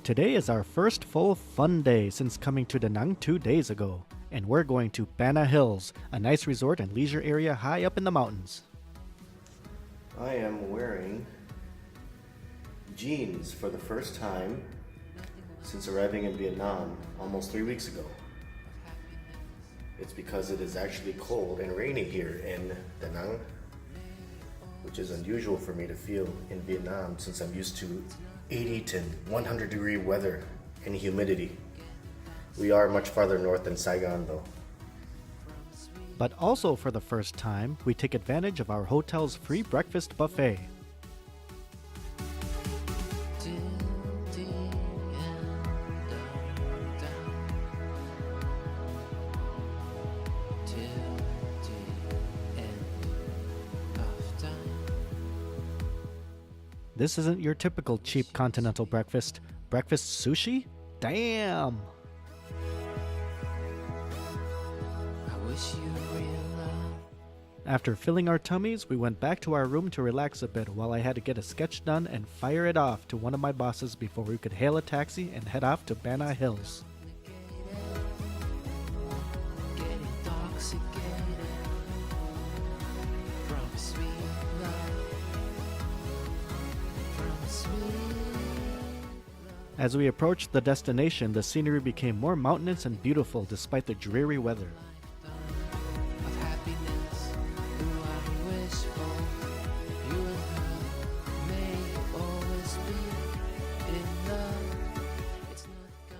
Today is our first full fun day since coming to Da Nang 2 days ago, and we're going to Bana Hills, a nice resort and leisure area high up in the mountains. I am wearing jeans for the first time since arriving in Vietnam almost 3 weeks ago. It's because it is actually cold and rainy here in Da Nang, which is unusual for me to feel in Vietnam since I'm used to 80 to 100 degree weather and humidity. We are much farther north than Saigon though. But also for the first time, we take advantage of our hotel's free breakfast buffet. This isn't your typical cheap continental breakfast. Breakfast sushi? Damn! After filling our tummies, we went back to our room to relax a bit while I had to get a sketch done and fire it off to one of my bosses before we could hail a taxi and head off to Bana Hills. As we approached the destination, the scenery became more mountainous and beautiful despite the dreary weather.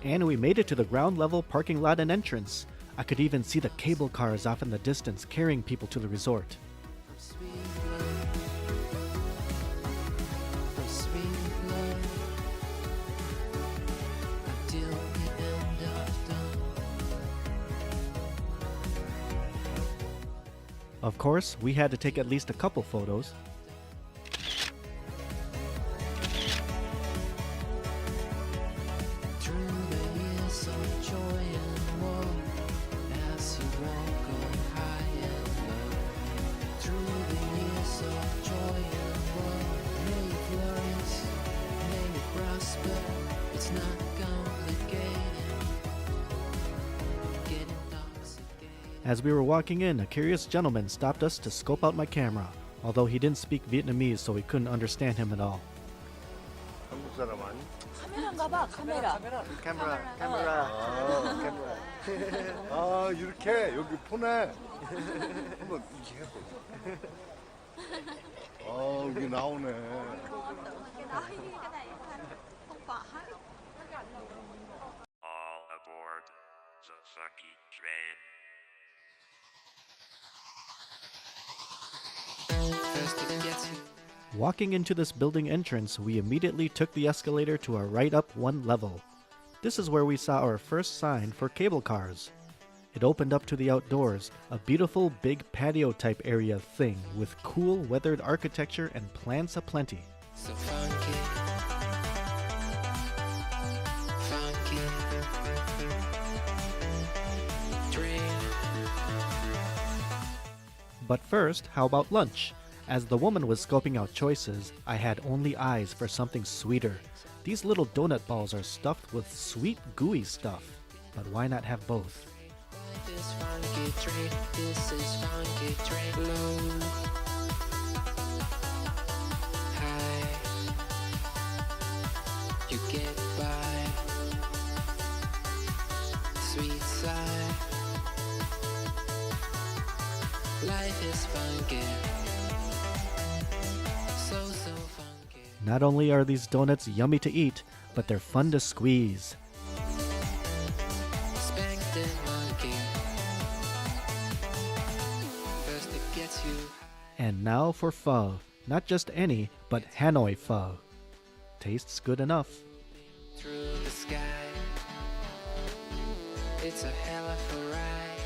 And we made it to the ground level parking lot and entrance. I could even see the cable cars off in the distance carrying people to the resort. Of course, we had to take at least a couple photos. As we were walking in, a curious gentleman stopped us to scope out my camera, although he didn't speak Vietnamese, so we couldn't understand him at all. 한국 사람 아니? 카메라인가 봐, 카메라. 카메라. 아 이렇게 여기 폰에 한번 이렇게 해봐. 아 여기 나오네. All aboard the fucking train. Walking into this building entrance, we immediately took the escalator to a right up one level. This is where we saw our first sign for cable cars. It opened up to the outdoors, a beautiful big patio type area thing with cool weathered architecture and plants aplenty. So funky, funky, dream. But first, how about lunch? As the woman was scoping out choices, I had only eyes for something sweeter. These little donut balls are stuffed with sweet, gooey stuff. But why not have both? This funky dream, this is funky dream. Low, high, you get by. Sweet side, life is funky. So funky. Not only are these donuts yummy to eat, but they're fun to squeeze. Spank the monkey. First it gets you. And now for pho. Not just any, but Hanoi pho. Tastes good enough. Through the sky. It's a hell of a ride.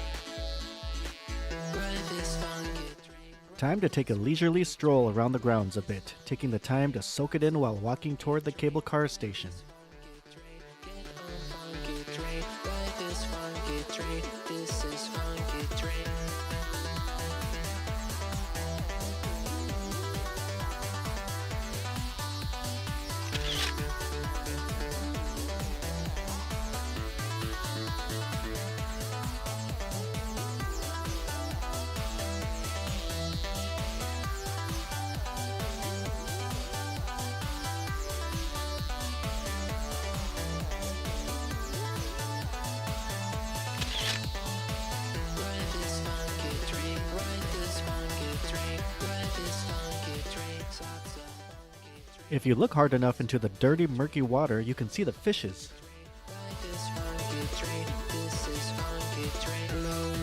Ride this funky dream. Time to take a leisurely stroll around the grounds a bit, taking the time to soak it in while walking toward the cable car station. Get on funky train. Ride this funky train. This is funky train. If you look hard enough into the dirty, murky water, you can see the fishes. Ride this funky train. This is funky train. Low,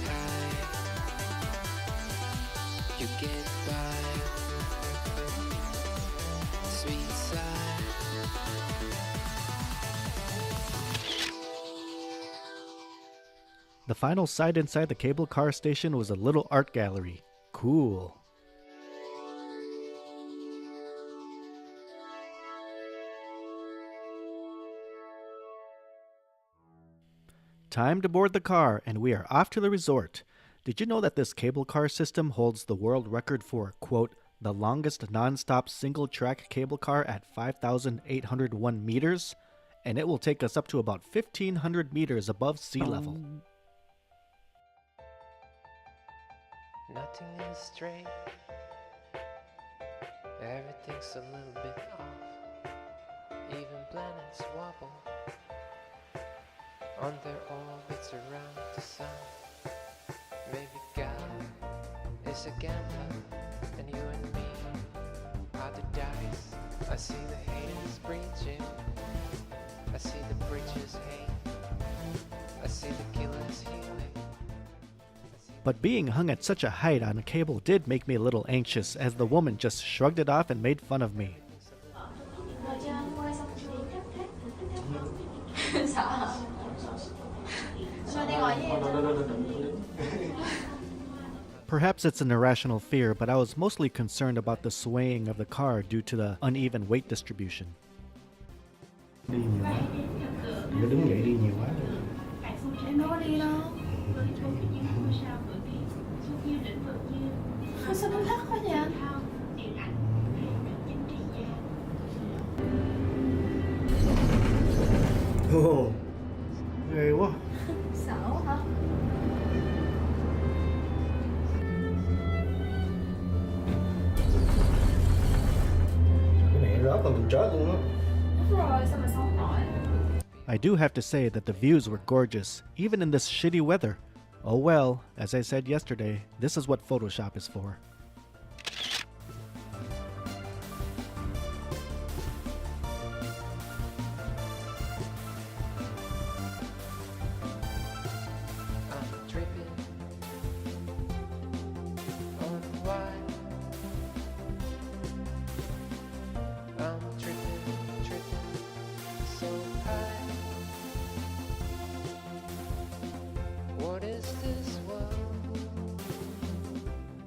high, you get by. Sweet side. The final sight inside the cable car station was a little art gallery. Cool. Time to board the car, and we are off to the resort. Did you know that this cable car system holds the world record for, quote, the longest non-stop single-track cable car at 5,801 meters? And it will take us up to about 1,500 meters above sea level. Nothing is straight. Everything's a little bit off. Even planets wobble on their orbits around the sun. Maybe God is a gambler, and you and me are the dice. I see the haters breaching. I see the bridges hang. I see the killers healing. But being hung at such a height on a cable did make me a little anxious, as the woman just shrugged it off and made fun of me. Perhaps it's an irrational fear, but I was mostly concerned about the swaying of the car due to the uneven weight distribution. Sao nó lắc quá vậy? Ồ, ghê quá. Sợ hả? Cái này rớt còn mình chết luôn á. Đúng rồi, sao mà sống nổi? I do have to say that the views were gorgeous, even in this shitty weather. Oh well, as I said yesterday, this is what Photoshop is for. I'm tripping on why. I'm tripping so high. What is this world?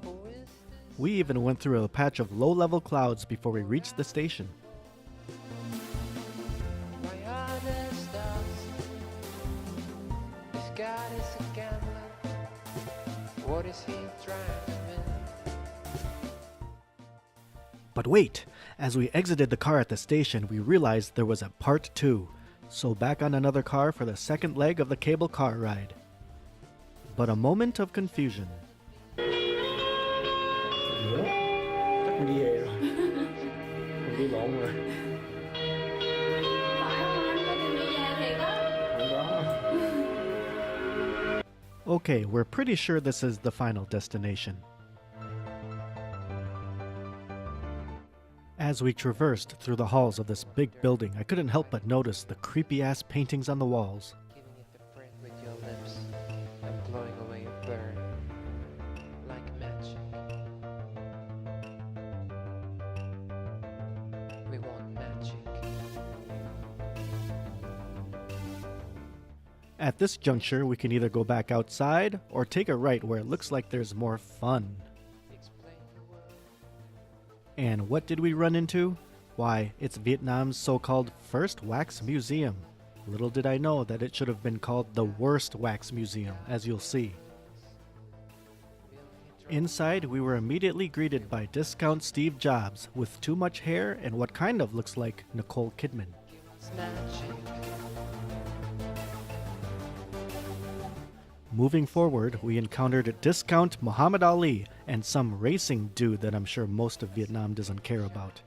Who is this? We even went through a patch of low-level clouds before we reached the station. Why are there stars? If God is a gambler, what is he trying to win? But wait! As we exited the car at the station, we realized there was a part 2. So back on another car for the second leg of the cable car ride. But a moment of confusion. Ủa? Chắc mình đi về rồi. Mình đi lộn rồi. Phải không anh? Có đi về thiệt á? Không có. Okay, we're pretty sure this is the final destination. As we traversed through the halls of this big building, I couldn't help but notice the creepy-ass paintings on the walls. Giving it a breath with your lips and blowing away a blur like magic. We want magic. At this juncture, we can either go back outside or take a right where it looks like there's more fun. Explain the world. And what did we run into? Why, it's Vietnam's so-called first wax museum. Little did I know that it should have been called the worst wax museum, as you'll see. Inside, we were immediately greeted by discount Steve Jobs with too much hair and what kind of looks like Nicole Kidman. It's magic. Moving forward, we encountered discount Muhammad Ali and some racing dude that I'm sure most of Vietnam doesn't care about.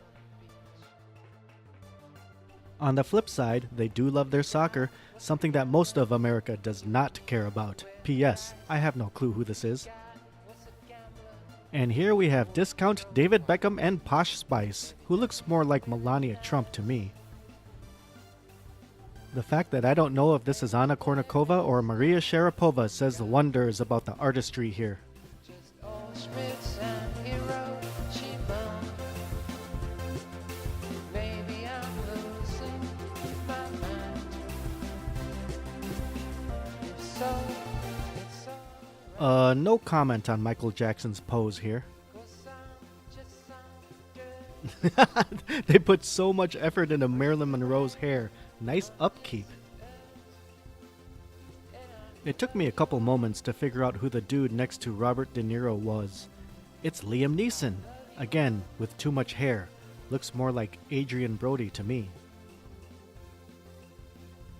On the flip side, they do love their soccer, something that most of America does not care about. P.S. I have no clue who this is. And here we have discount David Beckham and Posh Spice, who looks more like Melania Trump to me. The fact that I don't know if this is Anna Kournikova or Maria Sharapova says wonders about the artistry here. Just Auschwitz and Hiroshima. Maybe I'm losing my mind. If so, it's all No comment on Michael Jackson's pose here. 'cause I'm just good. They put so much effort into Marilyn Monroe's hair. Nice upkeep. It took me a couple moments to figure out who the dude next to Robert De Niro was. It's Liam Neeson, again with too much hair. Looks more like Adrian Brody to me.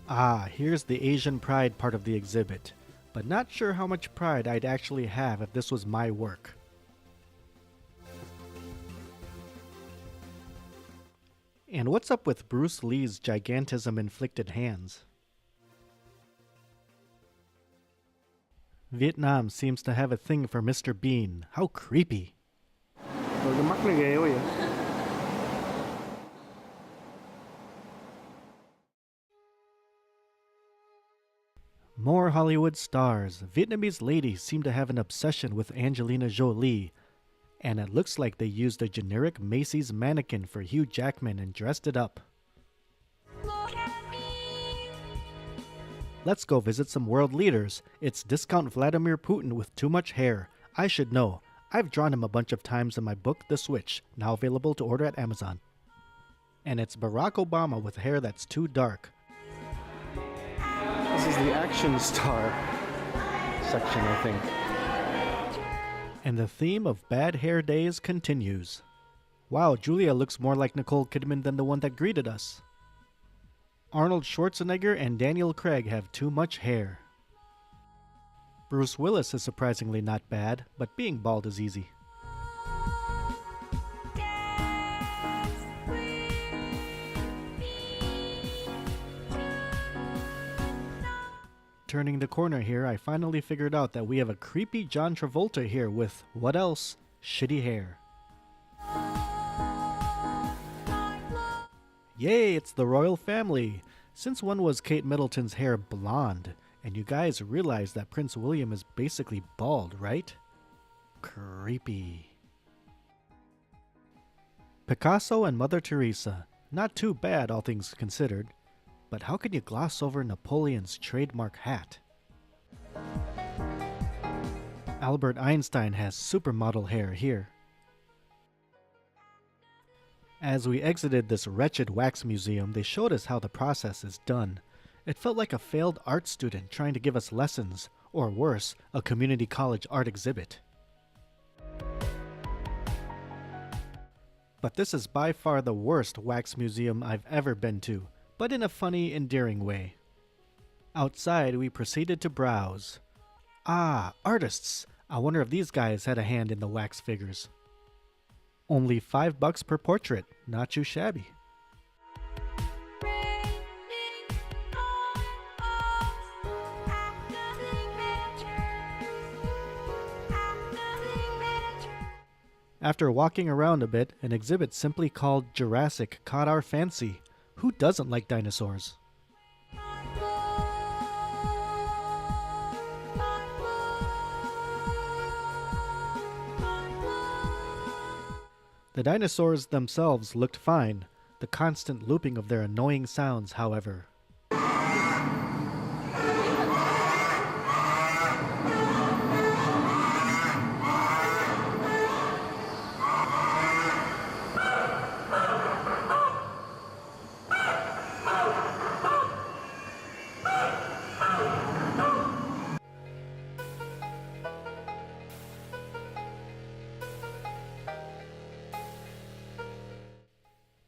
Ah, here's the Asian pride part of the exhibit, but not sure how much pride I'd actually have if this was my work. And what's up with Bruce Lee's gigantism-inflicted hands? Vietnam seems to have a thing for Mr. Bean. How creepy. More Hollywood stars. Vietnamese ladies seem to have an obsession with Angelina Jolie. And it looks like they used a generic Macy's mannequin for Hugh Jackman and dressed it up. Let's go visit some world leaders. It's discount Vladimir Putin with too much hair. I should know. I've drawn him a bunch of times in my book, The Switch, now available to order at Amazon. And it's Barack Obama with hair that's too dark. This is the action star section, I think. And the theme of bad hair days continues. Wow, Julia looks more like Nicole Kidman than the one that greeted us. Arnold Schwarzenegger and Daniel Craig have too much hair. Bruce Willis is surprisingly not bad, but being bald is easy. Turning the corner here, I finally figured out that we have a creepy John Travolta here with, what else? Shitty hair. Yay, it's the royal family! Since when was Kate Middleton's hair blonde? And you guys realize that Prince William is basically bald, right? Creepy. Picasso and Mother Teresa. Not too bad, all things considered. But how can you gloss over Napoleon's trademark hat? Albert Einstein has supermodel hair here. As we exited this wretched wax museum, they showed us how the process is done. It felt like a failed art student trying to give us lessons, or worse, a community college art exhibit. But this is by far the worst wax museum I've ever been to, but in a funny, endearing way. Outside, we proceeded to browse. Ah, artists! I wonder if these guys had a hand in the wax figures. Only $5 per portrait, not too shabby. After walking around a bit, an exhibit simply called Jurassic caught our fancy. Who doesn't like dinosaurs? The dinosaurs themselves looked fine, the constant looping of their annoying sounds, however.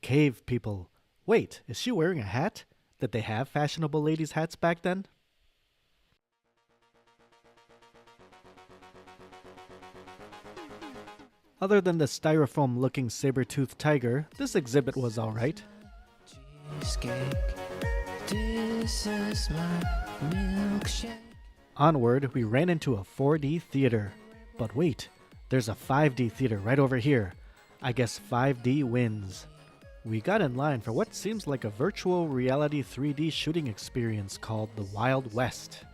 Cave people. Wait, is she wearing a hat? Did they have fashionable ladies' hats back then? Other than the styrofoam-looking saber-toothed tiger, this exhibit was alright. Cheesecake. This is my milkshake. Onward, we ran into a 4D theater. But wait, There's a 5D theater right over here. I guess 5D wins. We got in line for what seems like a virtual reality 3D shooting experience called the Wild West.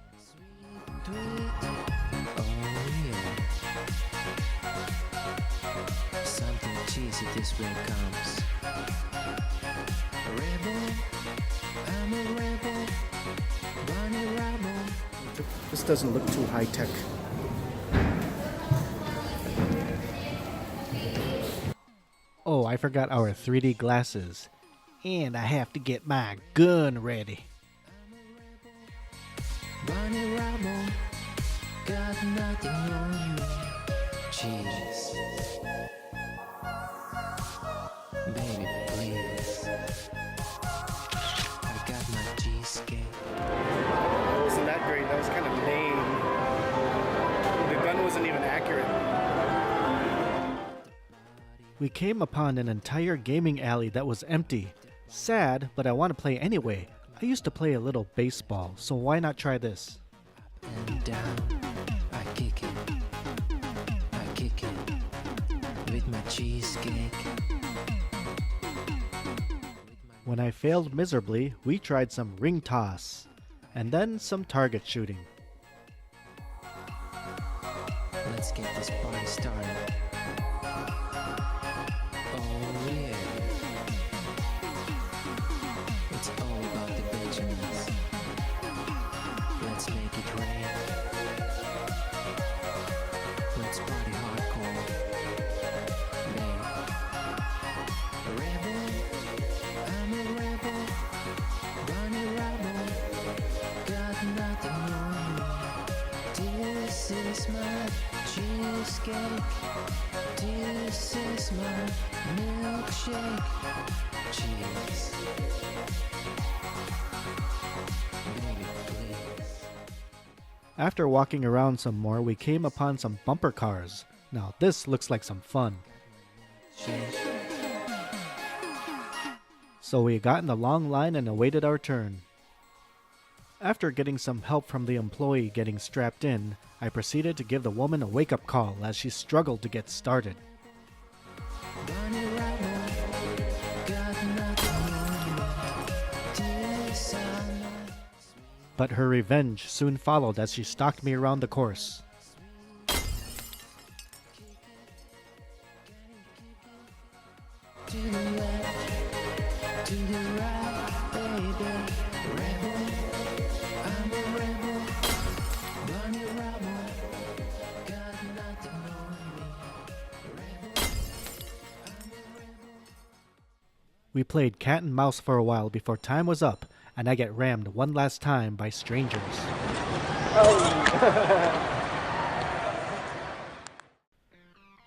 Something cheesy this way comes. Rebel, I'm a rebel, bunny rebel. This doesn't look too high tech. Oh, I forgot our 3D glasses. And I have to get my gun ready. Bunny rebel, got nothing on me. Cheese. Baby, please. I got my cheesecake. That wasn't that great. That was kind of lame. The gun wasn't even accurate. We came upon an entire gaming alley that was empty. Sad, but I want to play anyway. I used to play a little baseball, so why not try this? And down, I kick it. I kick it with my cheesecake. When I failed miserably, we tried some ring toss, and then some target shooting. Let's get this party started. Oh yeah. It's all about the Benjamins. Let's make it rain. Let's party hardcore. Babe. Rebel, I'm a rebel. Bunny rebel, got nothing on me. This is my cheesecake. This is my milkshake. Cheese. Baby, please. After walking around some more, we came upon some bumper cars. Now this looks like some fun. Shake. So we got in the long line and awaited our turn. After getting some help from the employee getting strapped in, I proceeded to give the woman a wake-up call as she struggled to get started. Bunny rebel, got nothing on me. This I'm not. But her revenge soon followed as she stalked me around the course. To the left, to the right, baby. Rebel, I'm a rebel. Bunny rebel, got nothing on me. Rebel, I'm a rebel. We played cat and mouse for a while before time was up, and I get rammed one last time by strangers.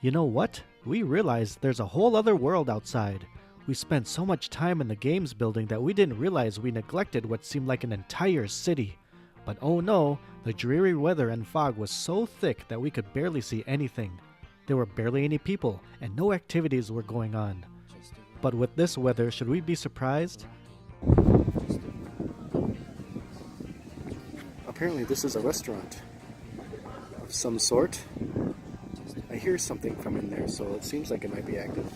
You know what? We realized there's a whole other world outside. We spent so much time in the games building that we didn't realize we neglected what seemed like an entire city. But oh no, the dreary weather and fog was so thick that we could barely see anything. There were barely any people, and no activities were going on. But with this weather, should we be surprised? Apparently this is a restaurant of some sort. I hear something from in there, so it seems like it might be active.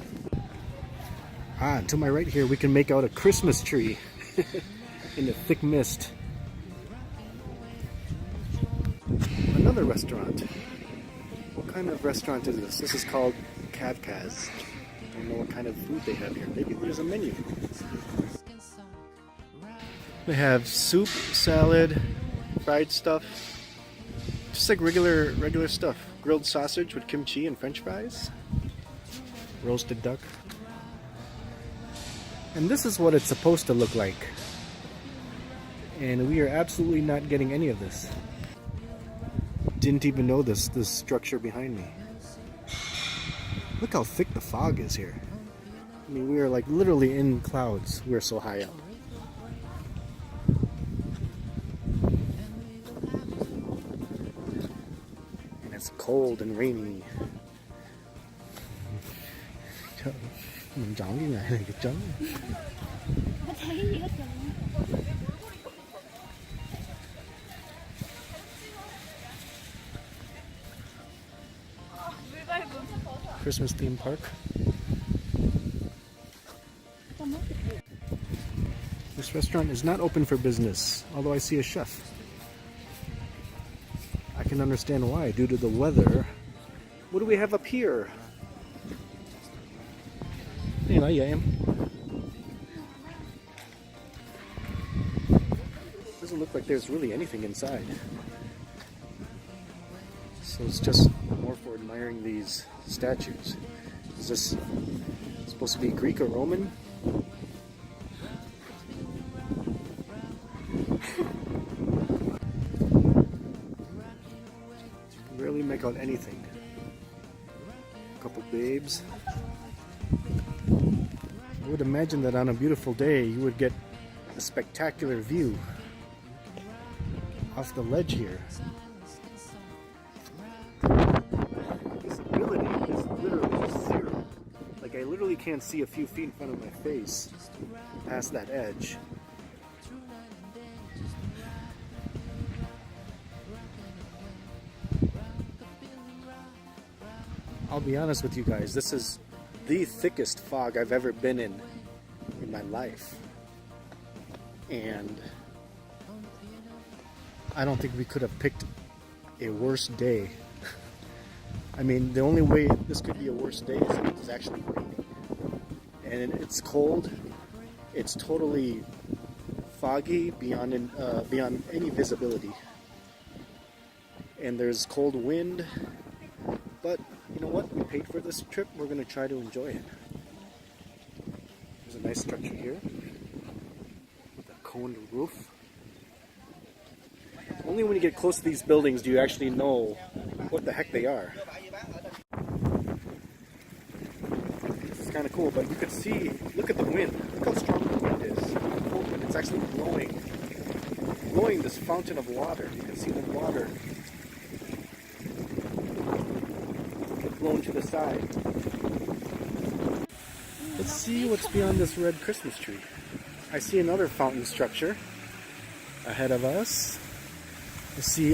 Ah, to my right here we can make out a Christmas tree in the thick mist. Another restaurant. What kind of restaurant is this? This is called Kavkaz. I don't know what kind of food they have here. Maybe there's a menu. They have soup, salad, fried stuff. Just like regular stuff. Grilled sausage with kimchi and french fries. Roasted duck. And this is what it's supposed to look like. And we are absolutely not getting any of this. Didn't even know this structure behind me. Look how thick the fog is here. I mean, we are like literally in clouds. We're so high up. And it's cold and rainy. Mình chọn cái này là cái trống. Có thấy gì hết rồi. Christmas theme park. This restaurant is not open for business, although I see a chef. I can understand why, due to the weather. What do we have up here? Hey, I am. Doesn't look like there's really anything inside. So it's just more for admiring these statues. Is this supposed to be Greek or Roman? Barely make out anything. A couple babes. I would imagine that on a beautiful day you would get a spectacular view off the ledge here. Visibility is literally zero. Like I literally can't see a few feet in front of my face past that edge. I'll be honest with you guys, this is the thickest fog I've ever been in my life. And I don't think we could have picked a worse day. I mean, the only way this could be a worse day is if it was actually raining. And it's cold. It's totally foggy beyond any visibility. And there's cold wind. But you know what? We paid for this trip. We're going to try to enjoy it. There's a nice structure here with a coned roof. Only when you get close to these buildings do you actually know what the heck they are. This is kind of cool, but you could see, look at the wind. Look how strong the wind is. The cold wind, it's actually blowing this fountain of water. You can see the water blown to the side. Let's see what's beyond this red Christmas tree. I see another fountain structure ahead of us. I see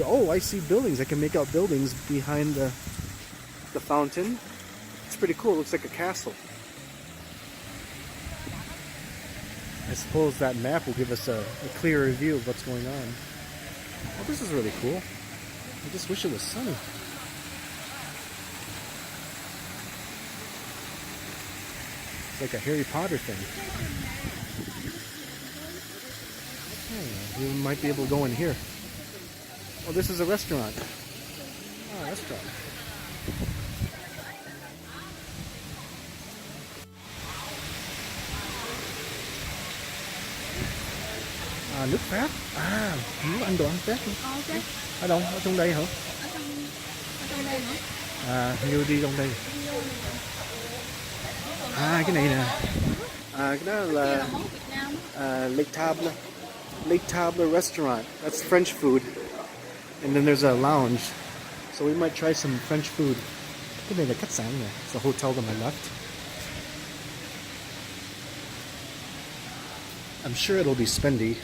buildings. I can make out buildings behind the fountain. It's pretty cool. It looks like a castle. I suppose that map will give us a clearer view of what's going on. Oh, this is really cool. I just wish it was sunny. It's like a Harry Potter thing. We might be able to go in here. Oh, this is a restaurant. Oh, restaurant. Nước Pháp. Muốn ăn đồ ăn Pháp không? Ok. Ở đâu? Ở trong đây hả? Ở trong đây hả? Như đi trong đây. Cái này nè. Cái đó là Lake Table Restaurant. That's French food. And then there's a lounge. So we might try some French food. Cái này là khách sạn nè. It's a hotel to my left. I'm sure it'll be spendy.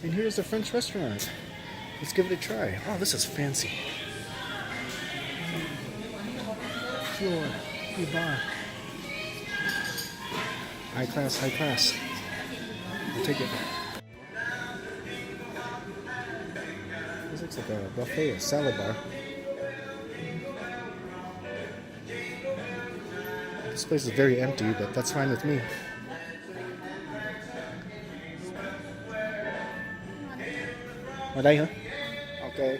And here's the French restaurant. Let's give it a try. Oh, this is fancy. Floor, bar. High class, high class. I'll take it. This looks like a buffet, a salad bar. This place is very empty, but that's fine with me. Ở đây hả? Okay.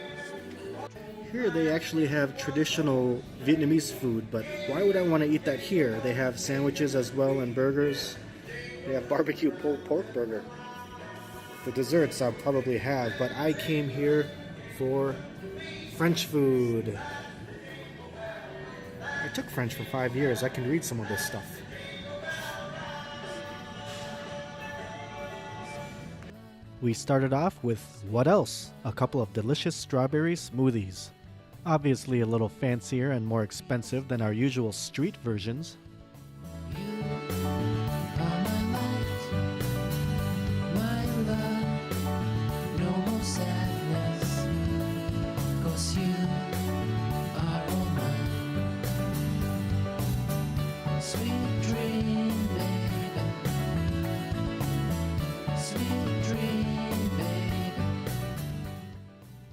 Here they actually have traditional Vietnamese food, but why would I want to eat that here? They have sandwiches as well and burgers. They have barbecue pulled pork burger. The desserts I'll probably have, but I came here for French food. I took French for 5 years. I can read some of this stuff. We started off with what else? A couple of delicious strawberry smoothies. Obviously a little fancier and more expensive than our usual street versions.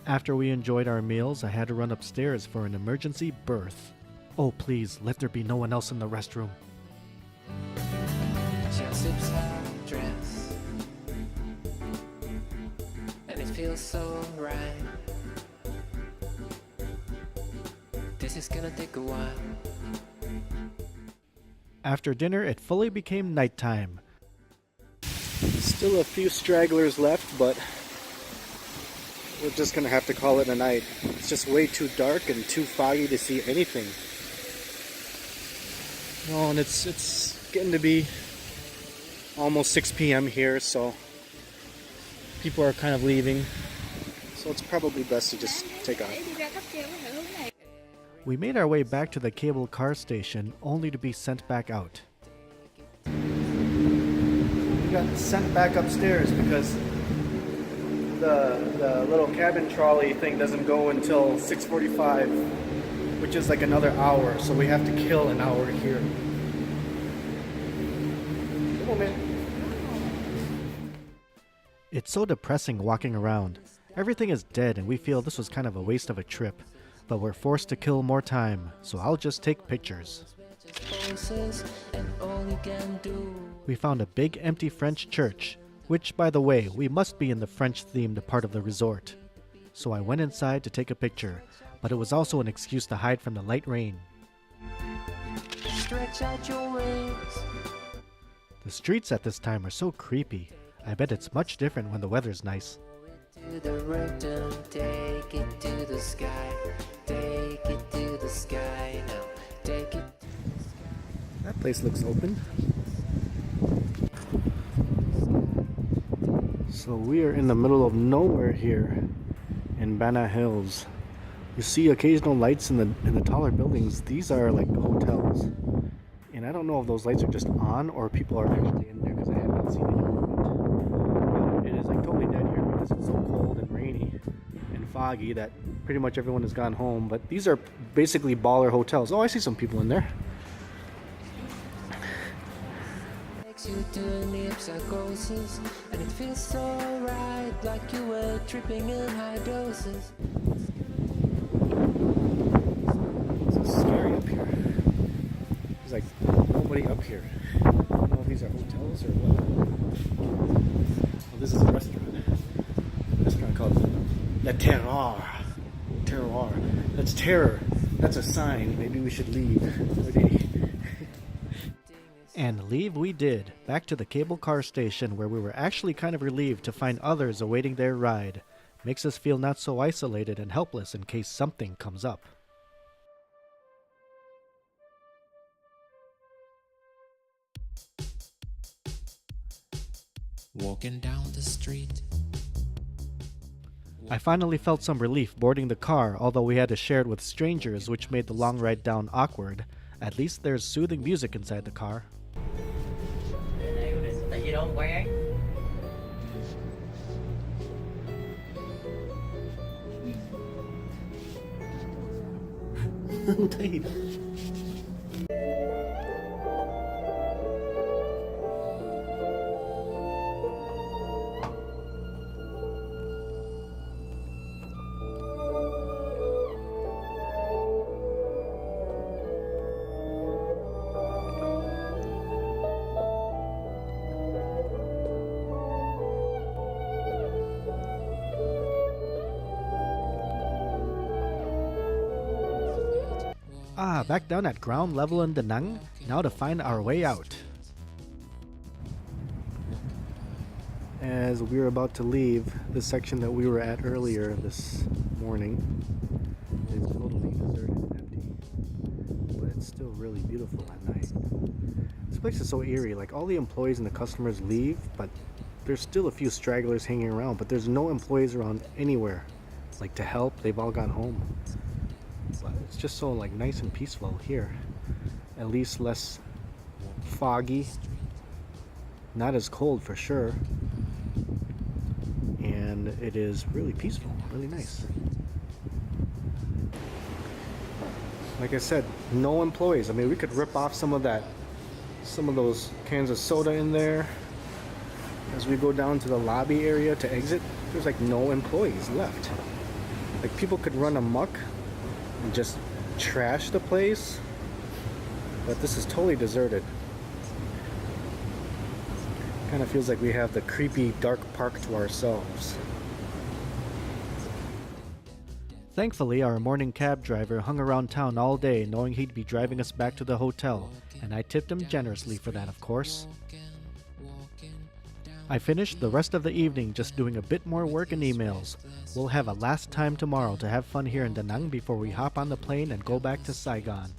After we enjoyed our meals, I had to run upstairs for an emergency birth. Oh please, let there be no one else in the restroom. She unzips her dress, and it feels so right. This is gonna take a while. After dinner, it fully became nighttime. Still a few stragglers left, but we're just gonna have to call it a night. It's just way too dark and too foggy to see anything. Oh, and it's getting to be almost 6 p.m. here, so people are kind of leaving. So it's probably best to just take off. We made our way back to the cable car station, only to be sent back out. We got sent back upstairs because the little cabin trolley thing doesn't go until 6:45, which is like another hour, so we have to kill an hour here. Come on, man. It's so depressing walking around. Everything is dead and we feel this was kind of a waste of a trip. But we're forced to kill more time, so I'll just take pictures. We found a big empty French church, which, by the way, we must be in the French-themed part of the resort. So I went inside to take a picture, but it was also an excuse to hide from the light rain. Stretch out your wings. The streets at this time are so creepy. I bet it's much different when the weather's nice. To the rectum, take it to the sky. Take it to the sky now. Take it. That place looks open. So we are in the middle of nowhere here in Bana Hills. You see occasional lights in the taller buildings. These are like hotels. And I don't know if those lights are just on or people are actually in there because I have not seen any movement. It is like totally dead here because it's so cold and rainy and foggy that pretty much everyone has gone home. But these are basically baller hotels. Oh, I see some people in there. Takes you to near psychosis, and it feels so right, like you were tripping in high doses. It's so scary up here. There's like nobody up here. I don't know if these are hotels or what. Oh, this is a restaurant. A restaurant called Le Terror. Terror. That's terror. That's a sign. Maybe we should leave. And leave we did, back to the cable car station where we were actually kind of relieved to find others awaiting their ride. Makes us feel not so isolated and helpless in case something comes up. Walking down the street. I finally felt some relief boarding the car, although we had to share it with strangers, which made the long ride down awkward. At least there's soothing music inside the car. Tại vì đâu không quen. Back down at ground level in Da Nang, now to find our way out. As we were about to leave the section that we were at earlier this morning, it's totally deserted and empty, but it's still really beautiful at night. This place is so eerie, like all the employees and the customers leave, but there's still a few stragglers hanging around, but there's no employees around anywhere, like to help. They've all gone home. But it's just so like nice and peaceful here. At least less foggy, not as cold for sure, and it is really peaceful, really nice. Like I said, no employees. I mean, we could rip off some of those cans of soda in there. As we go down to the lobby area to exit, there's like no employees left. Like people could run amok and just trash the place, but this is totally deserted. Kind of feels like we have the creepy dark park to ourselves. Thankfully, our morning cab driver hung around town all day knowing he'd be driving us back to the hotel, and I tipped him generously for that, of course. I finished the rest of the evening just doing a bit more work and emails. We'll have a last time tomorrow to have fun here in Da Nang before we hop on the plane and go back to Saigon.